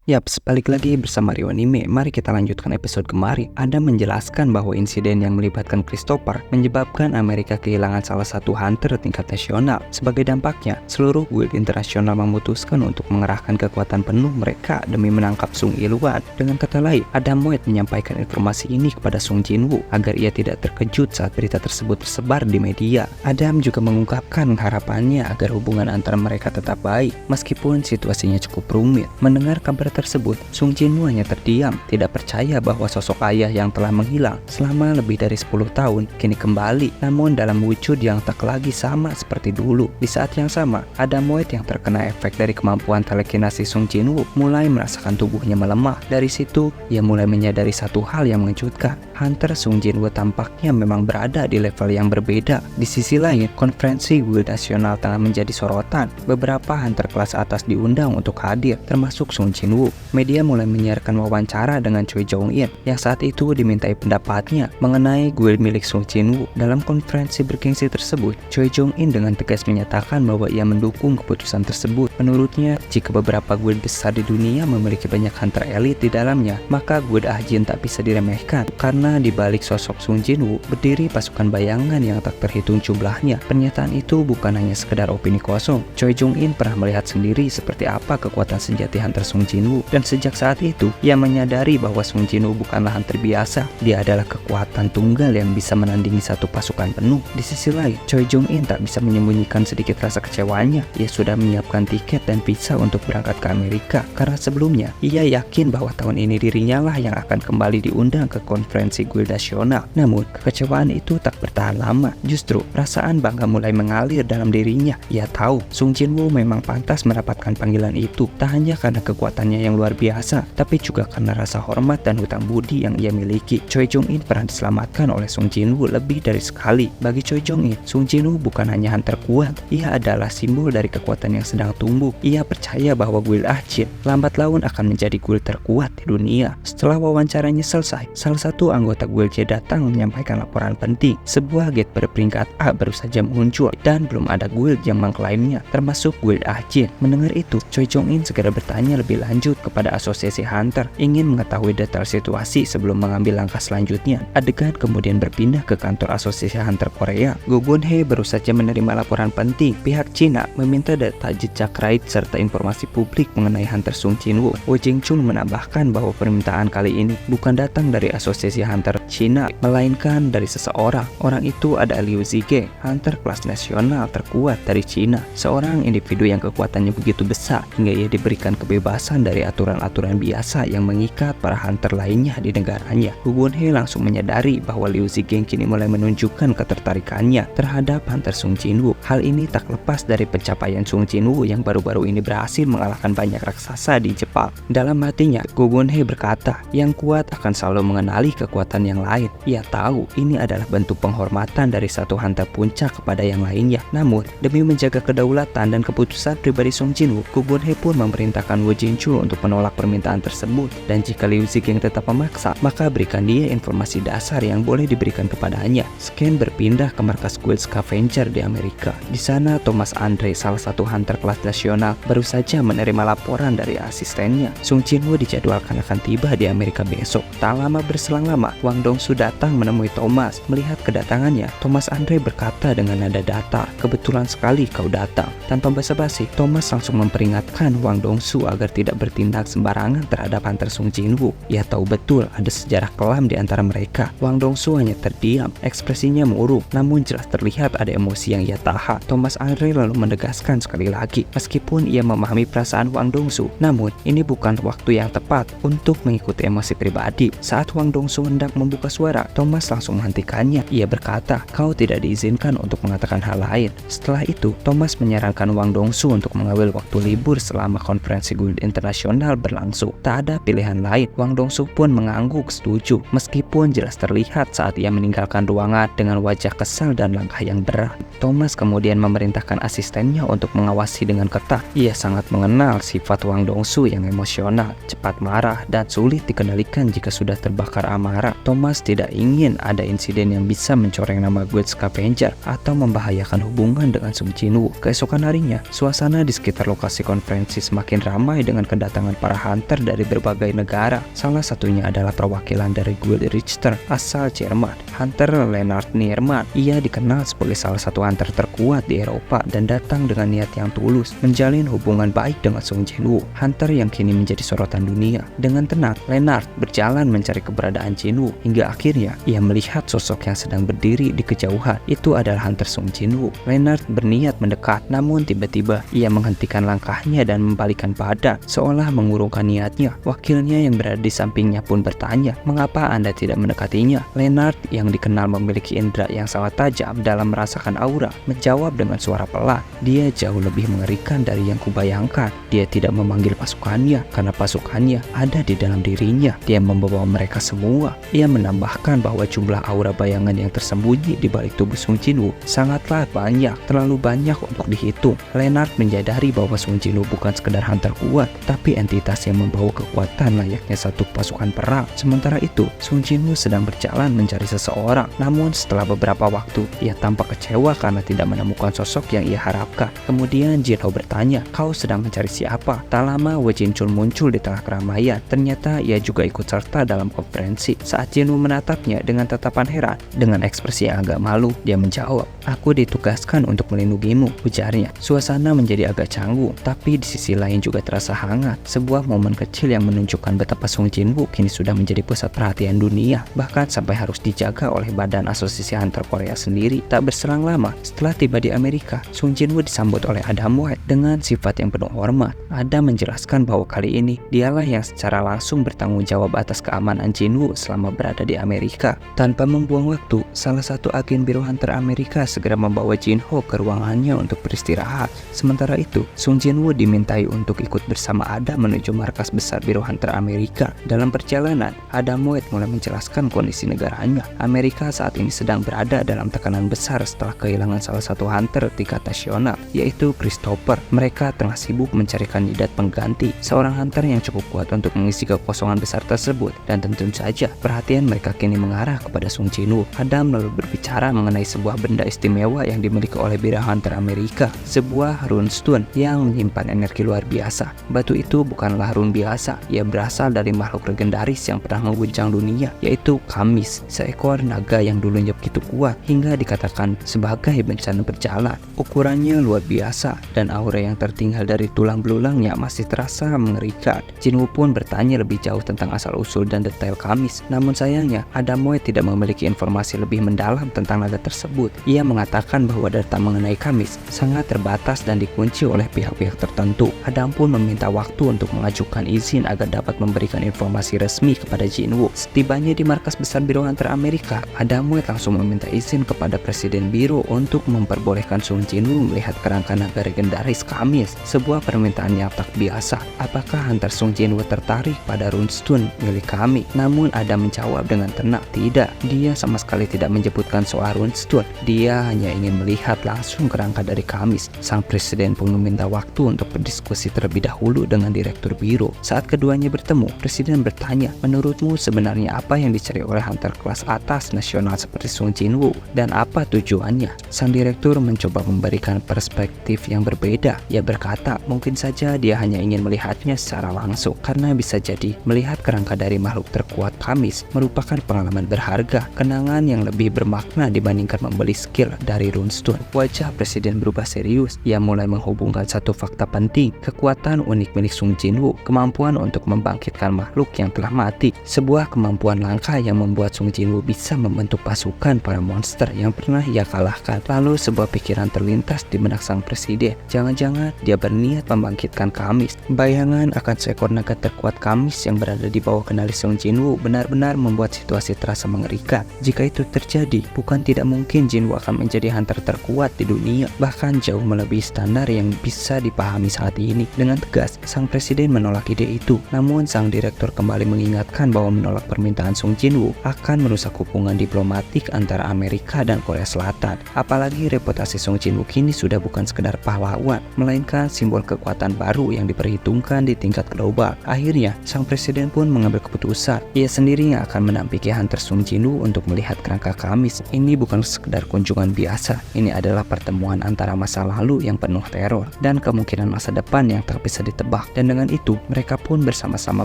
Yaps, balik lagi bersama Rio Anime. Mari kita lanjutkan episode kemarin. Adam menjelaskan bahwa insiden yang melibatkan Christopher menyebabkan Amerika kehilangan salah satu hunter tingkat nasional. Sebagai dampaknya, seluruh guild internasional memutuskan untuk mengerahkan kekuatan penuh mereka demi menangkap Sung Ilwan. Dengan kata lain, Adam White menyampaikan informasi ini kepada Sung Jinwoo agar ia tidak terkejut saat berita tersebut tersebar di media. Adam juga mengungkapkan harapannya agar hubungan antara mereka tetap baik meskipun situasinya cukup rumit. Mendengar kabar tersebut, Sung Jinwoo hanya terdiam, tidak percaya bahwa sosok ayah yang telah menghilang selama lebih dari 10 tahun kini kembali, namun dalam wujud yang tak lagi sama seperti dulu. Di saat yang sama, Adam White yang terkena efek dari kemampuan telekinasi Sung Jinwoo mulai merasakan tubuhnya melemah. Dari situ, ia mulai menyadari satu hal yang mengejutkan. Hunter Sung Jinwoo tampaknya memang berada di level yang berbeda. Di sisi lain, konferensi guild nasional tengah menjadi sorotan. Beberapa hunter kelas atas diundang untuk hadir, termasuk Sung Jinwoo. Media mulai menyiarkan wawancara dengan Choi Jong-in yang saat itu dimintai pendapatnya mengenai guild milik Sung Jinwoo. Dalam konferensi bergengsi tersebut, Choi Jong-in dengan tegas menyatakan bahwa ia mendukung keputusan tersebut. Menurutnya, jika beberapa guild besar di dunia memiliki banyak hunter elit di dalamnya, maka guild Ajin tak bisa diremehkan. Karena di balik sosok Sung Jinwoo berdiri pasukan bayangan yang tak terhitung jumlahnya. Pernyataan itu bukan hanya sekedar opini kosong. Choi Jong-in pernah melihat sendiri seperti apa kekuatan sejati hunter Sung Jinwoo, dan sejak saat itu ia menyadari bahwa Sung Jinwoo bukanlah hunter biasa. Dia adalah kekuatan tunggal yang bisa menandingi satu pasukan penuh. Di sisi lain, Choi Jong-in tak bisa menyembunyikan sedikit rasa kecewanya. Ia sudah menyiapkan tiket dan visa untuk berangkat ke Amerika karena sebelumnya ia yakin bahwa tahun ini dirinya lah yang akan kembali diundang ke konferensi guild nasional. Namun kekecewaan itu tak bertahan lama. Justru perasaan bangga mulai mengalir dalam dirinya. Ia tahu Sung Jinwoo memang pantas mendapatkan panggilan itu, tak hanya karena kekuatannya yang luar biasa, tapi juga karena rasa hormat dan hutang budi yang ia miliki. Choi Jong-in pernah diselamatkan oleh Sung Jinwoo lebih dari sekali. Bagi Choi Jong-in, Sung Jinwoo bukan hanya hunter kuat, ia adalah simbol dari kekuatan yang sedang tumbuh. Ia percaya bahwa guild Ajin lambat laun akan menjadi guild terkuat di dunia. Setelah wawancaranya selesai, salah satu anggota guild J datang menyampaikan laporan penting. Sebuah gate berperingkat A baru saja muncul dan belum ada guild yang mengklaimnya, termasuk guild Ajin. Mendengar itu, Choi Jong-in segera bertanya lebih lanjut kepada asosiasi hunter, ingin mengetahui detail situasi sebelum mengambil langkah selanjutnya. Adegan kemudian berpindah ke kantor asosiasi hunter Korea. Go Gun-hye baru saja menerima laporan penting. Pihak Cina meminta data jejak raid serta informasi publik mengenai hunter Sung Jinwoo. Wo Jing-chun menambahkan bahwa permintaan kali ini bukan datang dari asosiasi hunter Cina, melainkan dari seseorang. Orang itu adalah Liu Zige, hunter kelas nasional terkuat dari Cina. Seorang individu yang kekuatannya begitu besar hingga ia diberikan kebebasan dari aturan-aturan biasa yang mengikat para hunter lainnya di negaranya. Go Gun-hye langsung menyadari bahwa Liu Zige kini mulai menunjukkan ketertarikannya terhadap hunter Sung Jinwoo. Hal ini tak lepas dari pencapaian Sung Jinwoo yang baru-baru ini berhasil mengalahkan banyak raksasa di Jepang. Dalam hatinya, Go Gun-hye berkata, yang kuat akan selalu mengenali kekuatan yang lain. Ia tahu ini adalah bentuk penghormatan dari satu hunter puncak kepada yang lainnya. Namun, demi menjaga kedaulatan dan keputusan pribadi Sung Jinwoo, Go Gun-hye pun memerintahkan Wo Jing-chun untuk menolak permintaan tersebut. Dan jika Liu Zige tetap memaksa, maka berikan dia informasi dasar yang boleh diberikan kepadanya. Scan berpindah ke markas guild Scavenger di Amerika. Di sana, Thomas Andre, salah satu hunter kelas nasional, baru saja menerima laporan dari asistennya. Sung Jinwoo dijadwalkan akan tiba di Amerika besok. Tak lama berselang lama, Wang Dongsu datang menemui Thomas. Melihat kedatangannya, Thomas Andre berkata dengan nada datar, "Kebetulan sekali kau datang." Tanpa basa-basi, Thomas langsung memperingatkan Wang Dongsu agar tidak bertindak sembarangan terhadap hunter Sung Jinwoo. Ia tahu betul ada sejarah kelam di antara mereka. Wang Dongsu hanya terdiam, ekspresinya murung, namun jelas terlihat ada emosi yang ia tahan. Thomas Andre lalu menegaskan sekali lagi, meskipun ia memahami perasaan Wang Dongsu, namun ini bukan waktu yang tepat untuk mengikuti emosi pribadi. Saat Wang Dongsu hendak membuka suara, Thomas langsung menghentikannya. Ia berkata, "Kau tidak diizinkan untuk mengatakan hal lain." Setelah itu, Thomas menyarankan Wang Dongsu untuk mengambil waktu libur selama konferensi guild internasional berlangsung. Tak ada pilihan lain. Wang Dongsu pun mengangguk setuju, meskipun jelas terlihat saat ia meninggalkan ruangan dengan wajah kesal dan langkah yang berat. Thomas kemudian memerintahkan asistennya untuk mengawasi dengan ketat. Ia sangat mengenal sifat Wang Dongsu yang emosional, cepat marah, dan sulit dikendalikan jika sudah terbakar amarah. Thomas tidak ingin ada insiden yang bisa mencoreng nama guild Scavenger atau membahayakan hubungan dengan Sung Jinwoo. Keesokan harinya, suasana di sekitar lokasi konferensi semakin ramai dengan kedatangan kedatangan para hunter dari berbagai negara. Salah satunya adalah perwakilan dari Guild Richter asal Jerman, Hunter Leonard Nierman. Ia dikenal sebagai salah satu hunter terkuat di Eropa dan datang dengan niat yang tulus menjalin hubungan baik dengan Sung Jinwoo, hunter yang kini menjadi sorotan dunia. Dengan tenang, Leonard berjalan mencari keberadaan Jinwoo hingga akhirnya ia melihat sosok yang sedang berdiri di kejauhan. Itu adalah hunter Sung Jinwoo. Leonard berniat mendekat, namun tiba-tiba ia menghentikan langkahnya dan membalikkan badan seolah mengurungkan niatnya. Wakilnya yang berada di sampingnya pun bertanya, "Mengapa Anda tidak mendekatinya?" Leonard yang dikenal memiliki indera yang sangat tajam dalam merasakan aura menjawab dengan suara pelan, "Dia jauh lebih mengerikan dari yang kubayangkan. Dia tidak memanggil pasukannya karena pasukannya ada di dalam dirinya. Dia membawa mereka semua." Ia menambahkan bahwa jumlah aura bayangan yang tersembunyi di balik tubuh Sung Jinwoo sangatlah banyak, terlalu banyak untuk dihitung. Leonard menyadari bahwa Sung Jinwoo bukan sekedar hunter kuat, tapi entitas yang membawa kekuatan layaknya satu pasukan perang. Sementara itu, Sung Jinwoo sedang berjalan mencari seseorang. Namun setelah beberapa waktu, ia tampak kecewa karena tidak menemukan sosok yang ia harapkan. Kemudian Jinho bertanya, "Kau sedang mencari siapa?" Tak lama Wei Jinchul muncul di tengah keramaian. Ternyata ia juga ikut serta dalam konferensi. Saat Jinwoo menatapnya dengan tatapan heran, dengan ekspresi yang agak malu, dia menjawab, "Aku ditugaskan untuk melindungimu," ujarnya. Suasana menjadi agak canggung, tapi di sisi lain juga terasa hangat. Sebuah momen kecil yang menunjukkan betapa Sung Jinwoo kini sudah menjadi pusat perhatian dunia, bahkan sampai harus dijaga oleh Badan Asosiasi Hunter Korea sendiri. Tak berselang lama, setelah tiba di Amerika, Sung Jinwoo disambut oleh Adam White dengan sifat yang penuh hormat. Adam menjelaskan bahwa kali ini dialah yang secara langsung bertanggung jawab atas keamanan Jinwoo selama berada di Amerika. Tanpa membuang waktu, salah satu agen Biro Hunter Amerika segera membawa Jinho ke ruangannya untuk beristirahat. Sementara itu, Sung Jinwoo dimintai untuk ikut bersama Adam menuju markas besar Biro Hunter Amerika. Dalam perjalanan, Adam White mulai menjelaskan kondisi negaranya. Amerika saat ini sedang berada dalam tekanan besar setelah kehilangan salah satu hunter tingkat nasional, yaitu Christopher. Mereka tengah sibuk mencari kandidat pengganti, seorang hunter yang cukup kuat untuk mengisi kekosongan besar tersebut, dan tentu saja perhatian mereka kini mengarah kepada Sung Jinwoo. Adam lalu berbicara mengenai sebuah benda istimewa yang dimiliki oleh Biro Hunter Amerika, sebuah runestone yang menyimpan energi luar biasa. Batu itu bukanlah rune biasa, ia berasal dari makhluk legendaris yang pernah mengguncang dunia, yaitu Kamis, seekor naga yang dulunya begitu kuat hingga dikatakan sebagai bencana berjalan. Ukurannya luar biasa dan aura yang tertinggal dari tulang belulangnya masih terasa mengerikan. Jinwoo pun bertanya lebih jauh tentang asal-usul dan detail Kamis, namun sayangnya Adam White tidak memiliki informasi lebih mendalam tentang naga tersebut. Ia mengatakan bahwa data mengenai Kamis sangat terbatas dan dikunci oleh pihak-pihak tertentu. Adam pun meminta waktu untuk mengajukan izin agar dapat memberikan informasi resmi kepada Jinwoo. Setibanya di markas besar Biro Hunter Amerika, Adam White langsung meminta izin kepada Presiden Biro untuk memperbolehkan Sung Jinwoo melihat kerangka naga legendaris Kamis, sebuah permintaan yang tak biasa. Apakah Hunter Sung Jinwoo tertarik pada runestone milik kami? Namun Adam menjawab dengan tenang, "Tidak, dia sama sekali tidak menyebutkan soal runestone. Dia hanya ingin melihat langsung kerangka dari Kamis." Sang presiden pun meminta waktu untuk berdiskusi terlebih dahulu dengan direktur biro. Saat keduanya bertemu, presiden bertanya, "Menurutmu sebenarnya apa yang dicari oleh hunter kelas atas nasional seperti Sung Jinwoo dan apa tujuannya?" Sang direktur mencoba memberikan perspektif yang berbeda. Ia berkata, "Mungkin saja dia hanya ingin melihatnya secara langsung, karena bisa jadi melihat kerangka dari makhluk terkuat Kamis merupakan pengalaman berharga, kenangan yang lebih bermakna dibandingkan membeli skill dari runestone." Wajah presiden berubah serius. Ia mulai menghubungkan satu fakta penting, kekuatan unik milik Sung Jinwoo, kemampuan untuk membangkitkan makhluk yang telah mati, sebuah kemampuan langka yang membuat Sung Jinwoo bisa membentuk pasukan para monster yang pernah ia kalahkan. Lalu sebuah pikiran terlintas di benak sang presiden, jangan-jangan dia berniat membangkitkan Kamis. Bayangan akan seekor naga terkuat Kamis yang berada di bawah kendali Sung Jinwoo benar-benar membuat situasi terasa mengerikan. Jika itu terjadi, bukan tidak mungkin Jinwoo akan menjadi hunter terkuat di dunia, bahkan jauh melebihi standar yang bisa dipahami saat ini. Dengan tegas, sang presiden menolak ide itu. Namun sang direktur kembali mengingatkan bahwa menolak permintaan Sung Jinwoo akan merusak hubungan diplomatik antara Amerika dan Korea Selatan. Apalagi reputasi Sung Jinwoo kini sudah bukan sekedar pahlawan, melainkan simbol kekuatan baru yang diperhitungkan di tingkat global. Akhirnya, sang presiden pun mengambil keputusan. Ia sendiri yang akan menampingi hunter Sung Jinwoo untuk melihat kerangka Kamis. Ini bukan sekedar kunjungan pertemuan biasa. Ini adalah pertemuan antara masa lalu yang penuh teror dan kemungkinan masa depan yang tak bisa ditebak. Dan dengan itu, mereka pun bersama-sama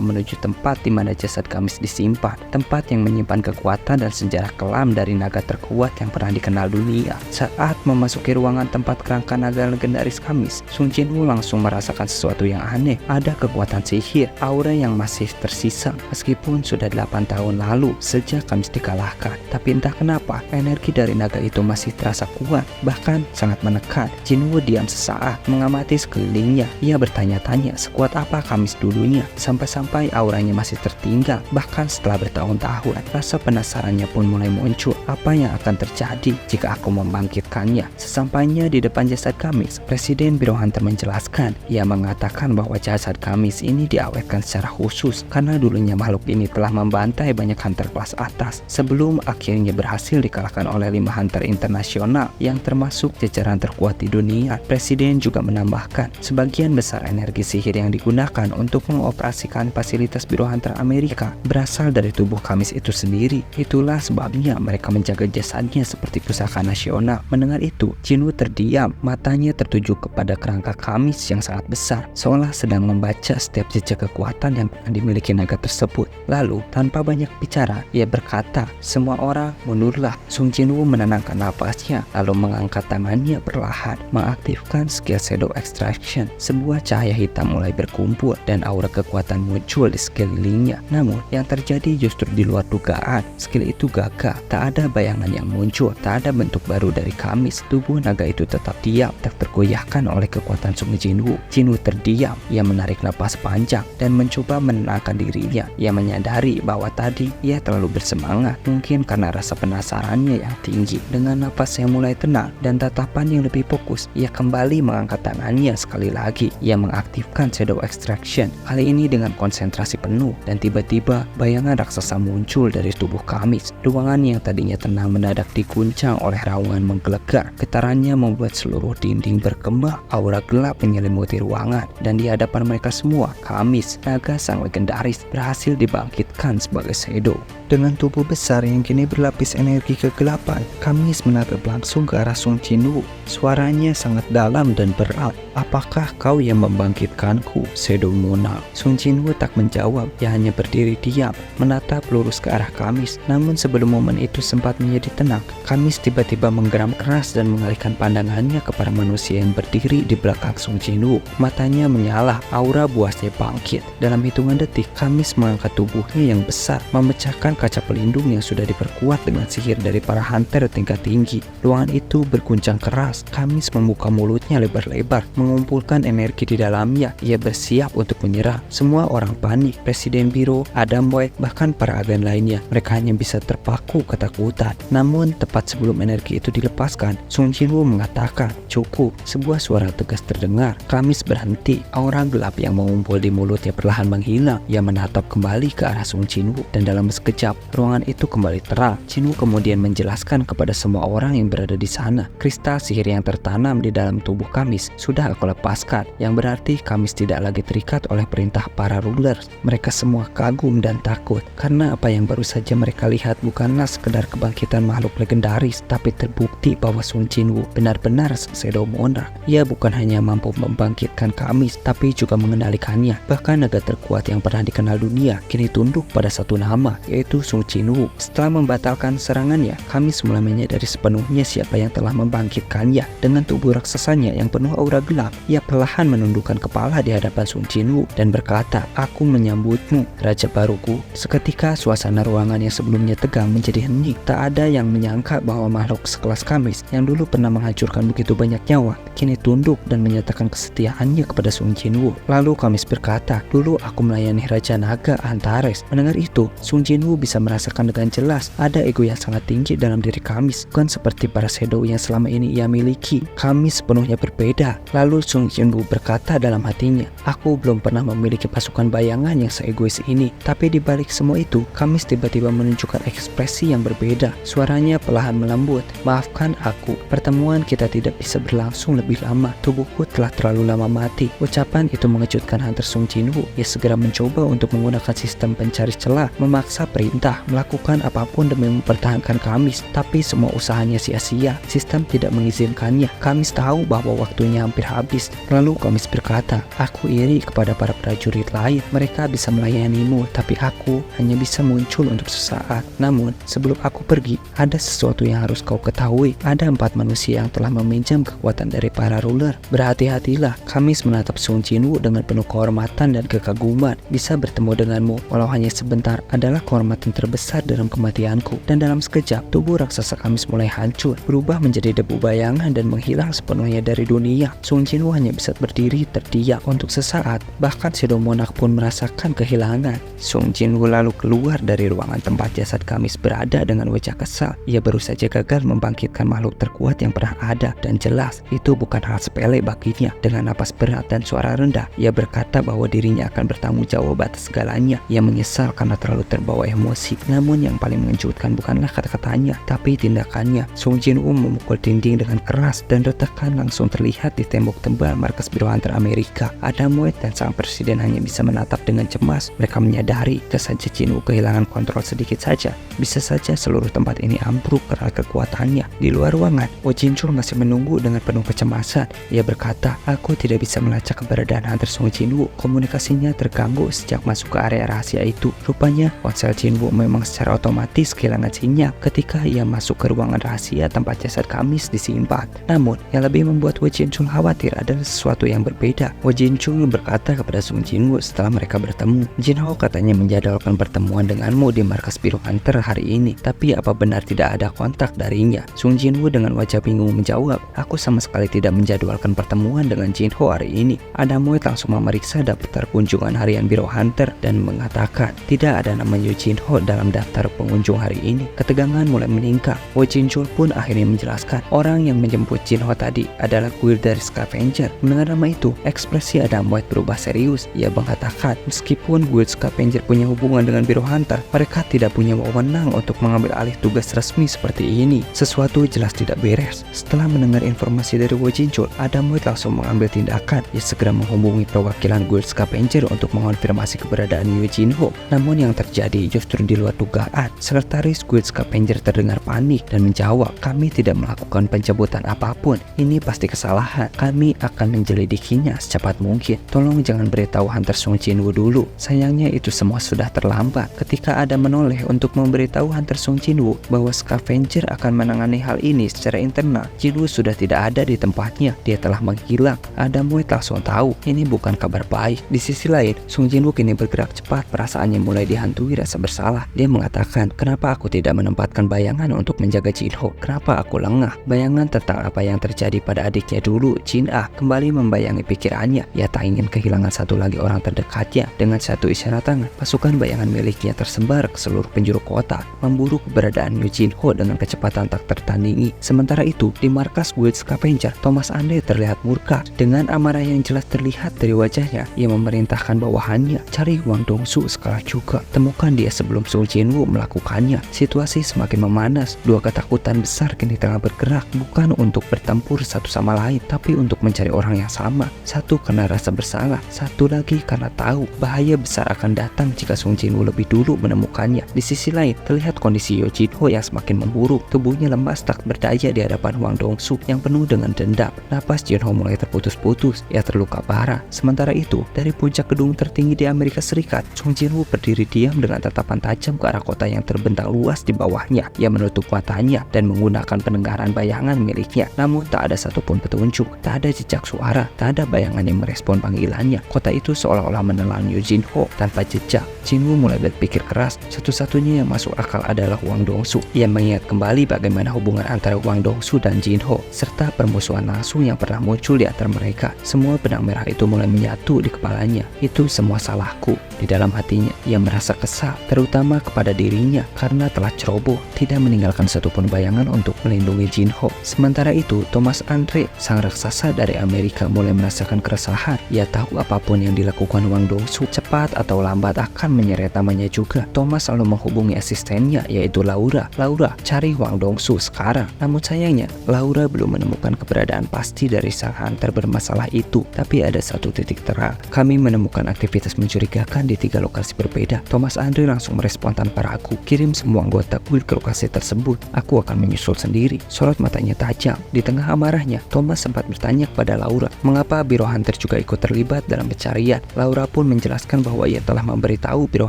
menuju tempat di mana jasad Kamis disimpan, tempat yang menyimpan kekuatan dan sejarah kelam dari naga terkuat yang pernah dikenal dunia. Saat memasuki ruangan tempat kerangka naga legendaris Kamis, Sung Jinwoo langsung merasakan sesuatu yang aneh. Ada kekuatan sihir, aura yang masih tersisa meskipun sudah 8 tahun lalu sejak Kamis dikalahkan. Tapi entah kenapa, energi dari naga itu masih terasa kuat, bahkan sangat menekan. Jinwoo diam sesaat, mengamati sekelilingnya. Ia bertanya-tanya sekuat apa Kamis dulunya, sampai-sampai auranya masih tertinggal. Bahkan setelah bertahun-tahun, rasa penasarannya pun mulai muncul. Apa yang akan terjadi jika aku membangkitkannya? Sesampainya di depan jasad Kamis, Presiden Biro Hunter menjelaskan. Ia mengatakan bahwa jasad Kamis ini diawetkan secara khusus karena dulunya makhluk ini telah membantai banyak hunter kelas atas sebelum akhirnya berhasil dikalahkan oleh 5 hunter internasional yang termasuk jajaran terkuat di dunia. Presiden juga menambahkan, sebagian besar energi sihir yang digunakan untuk mengoperasikan fasilitas Biro Hunter Amerika berasal dari tubuh Kamis itu sendiri. Itulah sebabnya mereka menjaga jasadnya seperti pusaka nasional. Mendengar itu, Jinwoo terdiam, matanya tertuju kepada kerangka Kamis yang sangat besar, seolah sedang membaca setiap jejak kekuatan yang dimiliki naga tersebut. Lalu, tanpa banyak bicara, ia berkata, "Semua orang mundurlah." Sung Jinwoo menenangkan napasnya, lalu mengangkat tangannya perlahan, mengaktifkan skill Shadow Extraction. Sebuah cahaya hitam mulai berkumpul dan aura kekuatan muncul di sekelilingnya. Namun, yang terjadi justru di luar dugaan. Skill itu gagal, tak ada bayangan yang muncul, tak ada bentuk baru dari Kamis. Tubuh naga itu tetap diam, tak tergoyahkan oleh kekuatan Sung Jinwoo. Jinwoo terdiam, ia menarik napas panjang dan mencoba menenangkan dirinya. Ia menyadari bahwa tadi ia terlalu bersemangat, mungkin karena rasa penasarannya yang tinggi. Dengan napas yang mulai tenang dan tatapan yang lebih fokus, ia kembali mengangkat tangannya sekali lagi. Ia mengaktifkan Shadow Extraction, kali ini dengan konsentrasi penuh, dan tiba-tiba bayangan raksasa muncul dari tubuh Kamis. Ruangan yang tadinya tenang mendadak diguncang oleh raungan menggelegar. Getarannya membuat seluruh dinding bergema. Aura gelap menyelimuti ruangan, dan di hadapan mereka semua, Kamis, naga sang legendaris, berhasil dibangkitkan sebagai Shadow. Dengan tubuh besar yang kini berlapis energi kegelapan, Kamis menatap langsung ke arah Sung Jinwoo. Suaranya sangat dalam dan berat. "Apakah kau yang membangkitkanku, Shadow Monarch?" Sung Jinwoo tak menjawab, ia hanya berdiri diam, menatap lurus ke arah Kamis. Namun sebelum momen itu sempat menjadi tenang, Kamis tiba-tiba menggeram keras dan mengalihkan pandangannya kepada manusia yang berdiri di belakang Sung Jinwoo. Matanya menyala, aura buasnya bangkit. Dalam hitungan detik, Kamis mengangkat tubuhnya yang besar, memecahkan kaca pelindung yang sudah diperkuat dengan sihir dari para hunter tingkat tinggi. Ruangan itu berguncang keras. Kamis membuka mulutnya lebar-lebar, mengumpulkan energi di dalamnya. Ia bersiap untuk menyerang. Semua orang panik, Presiden Biro, Adam Boyd, bahkan para agen lainnya. Mereka hanya bisa terpaku ketakutan. Namun tepat sebelum energi itu dilepaskan, Sung Jinwoo mengatakan, "Cukup." Sebuah suara tegas terdengar. Kamis berhenti. Aura gelap yang mengumpul di mulutnya perlahan menghilang. Ia menatap kembali ke arah Sung Jinwoo, dan dalam sekejap ruangan itu kembali terang. Jinwoo kemudian menjelaskan kepada semua orang yang berada di sana, kristal sihir yang tertanam di dalam tubuh Kamis sudah aku lepaskan, yang berarti Kamis tidak lagi terikat oleh perintah para rulers. Mereka semua kagum dan takut karena apa yang baru saja mereka lihat bukanlah sekedar kebangkitan makhluk legendaris, tapi terbukti bahwa Sung Jinwoo benar-benar Shadow Monarch. Ia bukan hanya mampu membangkitkan Kamis, tapi juga mengendalikannya. Bahkan naga terkuat yang pernah dikenal dunia kini tunduk pada satu nama, yaitu Sung Jinwoo. Setelah membatalkan serangannya, Kamis mulai menyadari sepenuhnya siapa yang telah membangkitkannya. Dengan tubuh raksasanya yang penuh aura gelap, ia perlahan menundukkan kepala di hadapan Sung Jinwoo dan berkata, "Aku menyambutmu, Raja Baruku." Seketika suasana ruangan yang sebelumnya tegang menjadi hening. Tak ada yang menyangka bahwa makhluk sekelas Kamis yang dulu pernah menghancurkan begitu banyak nyawa, kini tunduk dan menyatakan kesetiaannya kepada Sung Jinwoo. Lalu Kamis berkata, "Dulu aku melayani Raja Naga Antares." Mendengar itu, Sung Jinwoo bisa merasakan dengan jelas ada ego yang sangat tinggi dalam diri Kamis, bukan seperti para shadow yang selama ini ia miliki. Kamis sepenuhnya berbeda. Lalu Sung Jinwoo berkata dalam hatinya, "Aku belum pernah memiliki pasukan bayangan yang seegois ini." Tapi di balik semua itu, Kamis tiba-tiba menunjukkan ekspresi yang berbeda. Suaranya perlahan melembut, "Maafkan aku, pertemuan kita tidak bisa berlangsung lebih lama. Tubuhku setelah terlalu lama mati. Ucapan itu mengejutkan Hunter Sung Jin-woo. Ia segera mencoba untuk menggunakan sistem pencari celah, memaksa perintah, melakukan apapun demi mempertahankan Kamis. Tapi semua usahanya sia-sia. Sistem tidak mengizinkannya. Kamis tahu bahwa waktunya hampir habis. Lalu Kamis berkata, "Aku iri kepada para prajurit lain. Mereka bisa melayanimu, tapi aku hanya bisa muncul untuk sesaat. Namun, sebelum aku pergi, ada sesuatu yang harus kau ketahui. Ada 4 manusia yang telah meminjam kekuatan dari para ruler. Berhati-hatilah." Kamis menatap Sung Jin-woo dengan penuh kehormatan dan kekaguman. Bisa bertemu denganmu, walau hanya sebentar, adalah kehormatan terbesar dalam kematianku. Dan dalam sekejap, tubuh raksasa Kamis mulai hancur, berubah menjadi debu bayangan dan menghilang sepenuhnya dari dunia. Sung Jin-woo hanya bisa berdiri terdiam untuk sesaat. Bahkan Shadow Monarch pun merasakan kehilangan. Sung Jin-woo lalu keluar dari ruangan tempat jasad Kamis berada dengan wajah kesal. Ia baru saja gagal membangkitkan makhluk terkuat yang pernah ada, dan jelas itu bukan hal sepele baginya. Dengan napas berat dan suara rendah, ia berkata bahwa dirinya akan bertanggung jawab atas segalanya. Ia menyesal karena terlalu terbawa emosi. Namun yang paling mengejutkan bukanlah kata-katanya, tapi tindakannya. Sung Jin-woo memukul dinding dengan keras dan retakan langsung terlihat di tembok tebal markas Biro Hunter Amerika. Adam West dan sang presiden hanya bisa menatap dengan cemas. Mereka menyadari jika saja Jin-woo kehilangan kontrol sedikit saja, bisa saja seluruh tempat ini ambruk karena kekuatannya. Di luar ruangan, Oh Jin-chul masih menunggu dengan penuh kecemasan. Ia berkata, "Aku tidak bisa melacak keberadaan Hunter Sung Jin-woo. Komunikasinya terganggu sejak masuk ke area rahasia itu. Rupanya ponsel Jin-woo memang secara otomatis kehilangan sinyal ketika ia masuk ke ruangan rahasia tempat jasad Kamis disimpan." Namun, yang lebih membuat Oh Jin-chul khawatir adalah sesuatu yang berbeda. Oh Jin-chul berkata kepada Sung Jin-woo setelah mereka bertemu, "Jin-ho katanya menjadwalkan pertemuan denganmu di markas Biro Hunter hari ini, tapi apa benar tidak ada kontak darinya?" Sung Jin-woo dengan wajah bingung menjawab, "Aku sama sekali tidak menjadwalkan pertemuan dengan Jin-ho hari ini." Adam West langsung memeriksa daftar kunjungan harian Biro Hunter dan mengatakan tidak ada nama Yu Jin-ho dalam daftar pengunjung hari ini. Ketegangan mulai meningkat. Oh Jin-chul pun akhirnya menjelaskan, orang yang menjemput Jin-ho tadi adalah kuil dari Scavenger. Mendengar nama itu, ekspresi Adam West berubah serius. Ia mengatakan, meskipun Guild Scavenger punya hubungan dengan Biro Hunter, mereka tidak punya wewenang untuk mengambil alih tugas resmi seperti ini. Sesuatu jelas tidak beres. Setelah mendengar informasi dari Oh Jin-chul, Adam West langsung mengambil tindakan. Ia segera menghubungi perwakilan Guild Scavenger untuk mengonfirmasi keberadaan Yu Jin-ho. Namun yang terjadi justru di luar dugaan. Sekretaris Guild Scavenger terdengar panik dan menjawab, "Kami tidak melakukan pencabutan apapun. Ini pasti kesalahan. Kami akan menyelidikinya secepat mungkin. Tolong jangan beritahu Hunter Sung Jin-woo dulu." Sayangnya itu semua sudah terlambat. Ketika Adam menoleh untuk memberitahu Hunter Sung Jin-woo bahwa Scavenger akan menangani hal ini secara internal, Jin-woo sudah tidak ada di tempatnya. Dia telah menghilang. Adam West langsung tahu ini bukan kabar baik. Di sisi lain, Sung Jin-woo kini bergerak cepat. Perasaannya mulai dihantui rasa bersalah. Dia mengatakan, "Kenapa aku tidak menempatkan bayangan untuk menjaga Jin-ho? Kenapa aku lengah?" Bayangan tentang apa yang terjadi pada adiknya dulu, Jin-ah, kembali membayangi pikirannya. Ia tak ingin kehilangan satu lagi orang terdekatnya. Dengan satu isyarat tangan, pasukan bayangan miliknya tersebar ke seluruh penjuru kota, memburu keberadaan Yu Jin-ho dengan kecepatan tak tertandingi. Sementara itu, di markas Guild Scavenger, Thomas Ande terlihat murka. Dengan amarah yang jelas terlihat dari wajahnya, ia memerintahkan bawahannya, "Cari Wang Dongsu sekarang juga. Temukan dia sebelum Sung Jin-woo melakukannya." Situasi semakin memanas. Dua ketakutan besar kini tengah bergerak, bukan untuk bertempur satu sama lain, tapi untuk mencari orang yang sama. Satu karena rasa bersalah, satu lagi karena tahu bahaya besar akan datang jika Sung Jin-woo lebih dulu menemukannya. Di sisi lain, terlihat kondisi Yu Jin-ho yang semakin memburuk. Tubuhnya lemas tak berdaya di hadapan Wang Dongsu yang penuh dengan dendam. Napas Jin-ho mulai terputus-putus. Ia terluka parah. Sementara itu, dari puncak gedung tertinggi di Amerika Serikat, Sung Jin-woo berdiri diam dengan tatapan tajam ke arah kota yang terbentang luas di bawahnya. Ia menutup matanya dan menggunakan pendengaran bayangan miliknya. Namun tak ada satupun petunjuk, tak ada jejak suara, tak ada bayangan yang merespon panggilannya. Kota itu seolah-olah menelan Yu Jin-ho tanpa jejak. Jin-woo mulai berpikir keras. Satu-satunya yang masuk akal adalah Wang Dongsu. Ia mengingat kembali bagaimana hubungan antara Wang Dongsu dan Jin-ho, serta permusuhan langsung yang pernah muncul di antara mereka. Semua benang merah itu mulai menyatu di kepalanya. Itu semua salahku. Di dalam hatinya, ia merasa kesal, terutama kepada dirinya karena telah ceroboh, tidak meninggalkan satupun bayangan untuk melindungi Jin-ho. Sementara itu, Thomas Andre, sang raksasa dari Amerika, mulai merasakan keresahan. Ia tahu apapun yang dilakukan Wang Dongsu, cepat atau lambat akan menyeret namanya juga. Thomas lalu menghubungi asistennya, yaitu Laura. "Laura, cari Wang Dongsu sekarang." Namun sayangnya, Laura belum menemukan keberadaan pasti dari sang hunter bermasalah itu. Tapi ada satu titik terang. Kami menemukan aktivitas mencurigakan di 3 lokasi berbeda. Thomas Andre langsung merespon tanpa ragu. Kirim semua anggota guild ke lokasi tersebut. Aku akan menyusul sendiri. Sorot matanya tajam. Di tengah amarahnya, Thomas sempat bertanya kepada Laura, mengapa Biro Hunter juga ikut terlibat dalam pencarian. Laura pun menjelaskan bahwa ia telah memberitahu Biro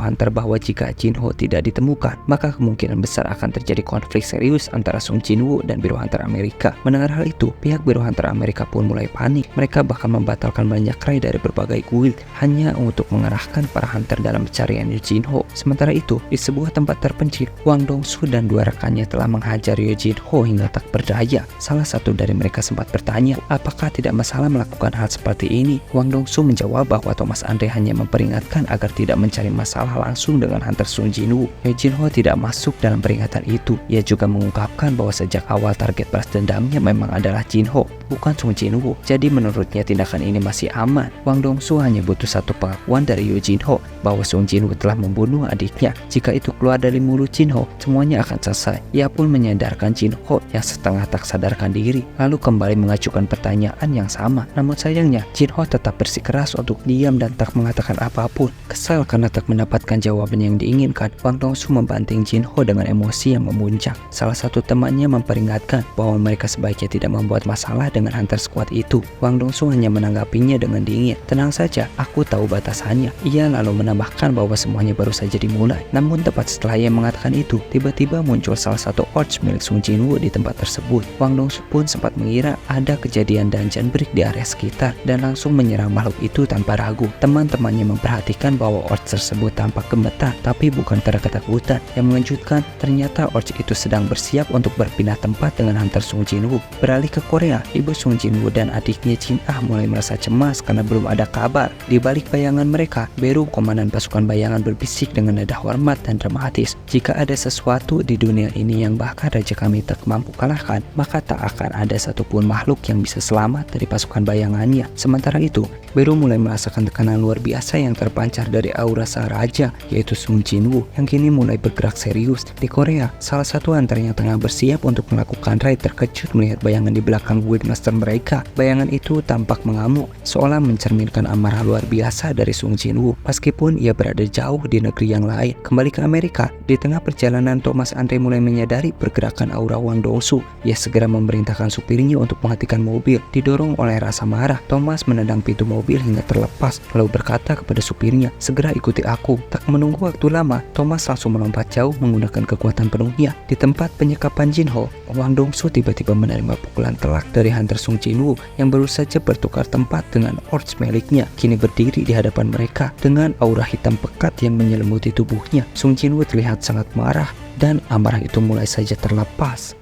Hunter bahwa jika Jinho tidak ditemukan, maka kemungkinan besar akan terjadi konflik serius antara Sung Jinwoo dan Biro Hunter Amerika. Mendengar hal itu, pihak Biro Hunter Amerika pun mulai panik. Mereka bahkan membatalkan banyak raid dari berbagai guild hanya untuk mengerahkan para hunter dalam pencarian Jinho. Sementara itu, di sebuah tempat terpencil, Wang Dongsu dan 2 rekannya telah menghajar Jinho hingga tak berdaya. Salah satu dari mereka sempat bertanya, apakah tidak masalah melakukan hal seperti ini? Wang Dongsu menjawab bahwa Thomas Andre hanya memperingatkan agar tidak mencari masalah langsung dengan hunter Sung Jinwoo. Jinho tidak masuk dalam peringatan itu. Ia juga mengungkapkan bahwa sejak awal target balas dendamnya memang adalah Jinho, bukan Sung Jinwoo. Jadi menurutnya tindakan ini masih aman. Wang Dongsu hanya butuh satu pengakuan dari Jinho bahwa Sung Jinwoo telah membunuh adiknya. Jika itu keluar dari mulut Jinho, semuanya akan selesai. Ia pun menyadarkan Jinho yang setengah tak sadarkan diri, lalu kembali mengajukan pertanyaan yang sama. Namun sayangnya, Jinho tetap bersikeras untuk diam dan tak mengatakan apapun. Kesal karena tak mendapatkan jawaban yang diinginkan, Wang Dongsu membanting Jinho dengan emosi yang memuncak. Salah satu temannya memperingatkan bahwa mereka sebaiknya tidak membuat masalah dengan hunter squad itu. Wang Dongsu hanya menanggapinya dengan dingin. Tenang saja, aku tahu batasannya. Ia lalu menambahkan bahwa semuanya baru saja dimulai. Namun tepat setelah ia mengatakan itu, tiba-tiba muncul salah satu orch milik Sung Jinwoo di tempat tersebut. Wang Dongsu pun sempat mengira ada kejadian dungeon break di area sekitar dan langsung menyerang makhluk itu tanpa ragu. Teman-temannya memperhatikan bahwa orch tersebut tampak gemetar, tapi bukan karena ketakutan. Yang mengejutkan, ternyata orch itu sedang bersiap untuk berpindah tempat dengan hunter Sung Jinwoo. Beralih ke Korea, ibu Sung Jinwoo dan adiknya Jin Ah mulai merasa cemas karena belum ada kabar. Di balik bayangan mereka, Beru, komandan pasukan bayangan, berbisik dengan nada hormat dan dramatis. Jika ada sesuatu di dunia ini yang bahkan raja kami tak mampu kalahkan, maka tak akan ada satupun makhluk yang bisa selamat dari pasukan bayangannya. Sementara itu, Beru mulai merasakan tekanan luar biasa yang terpancar dari aura sang raja, yaitu Sung Jinwoo, yang kini mulai bergerak serius. Di Korea, salah satu hunter yang tengah bersiap untuk melakukan raid terkejut melihat bayangan di belakang guild master mereka. Bayangan itu tampak mengamuk, seolah mencerminkan amarah luar biasa dari Sung Jinwoo, meskipun ia berada jauh di negeri yang lain. Kembali ke Amerika, di tengah perjalanan Thomas Andre mulai menyadari pergerakan aura Wang Dongsu. Ia segera memerintahkan supirnya untuk menghentikan mobil. Didorong oleh rasa marah, Thomas menendang pintu mobil hingga terlepas, lalu berkata kepada supirnya, segera ikuti aku. Tak menunggu waktu lama, Thomas langsung melompat jauh menggunakan kekuatan penuhnya. Di tempat penyekapan Jinho, Wang Dongsu tiba-tiba menerima pukulan telak dari hunter Sung Jinwoo yang baru saja bertukar tempat dengan orch miliknya. Kini berdiri di hadapan mereka dengan aura hitam pekat yang menyelimuti tubuhnya. Sung Jinwoo terlihat sangat marah dan amarah itu mulai saja terlepas.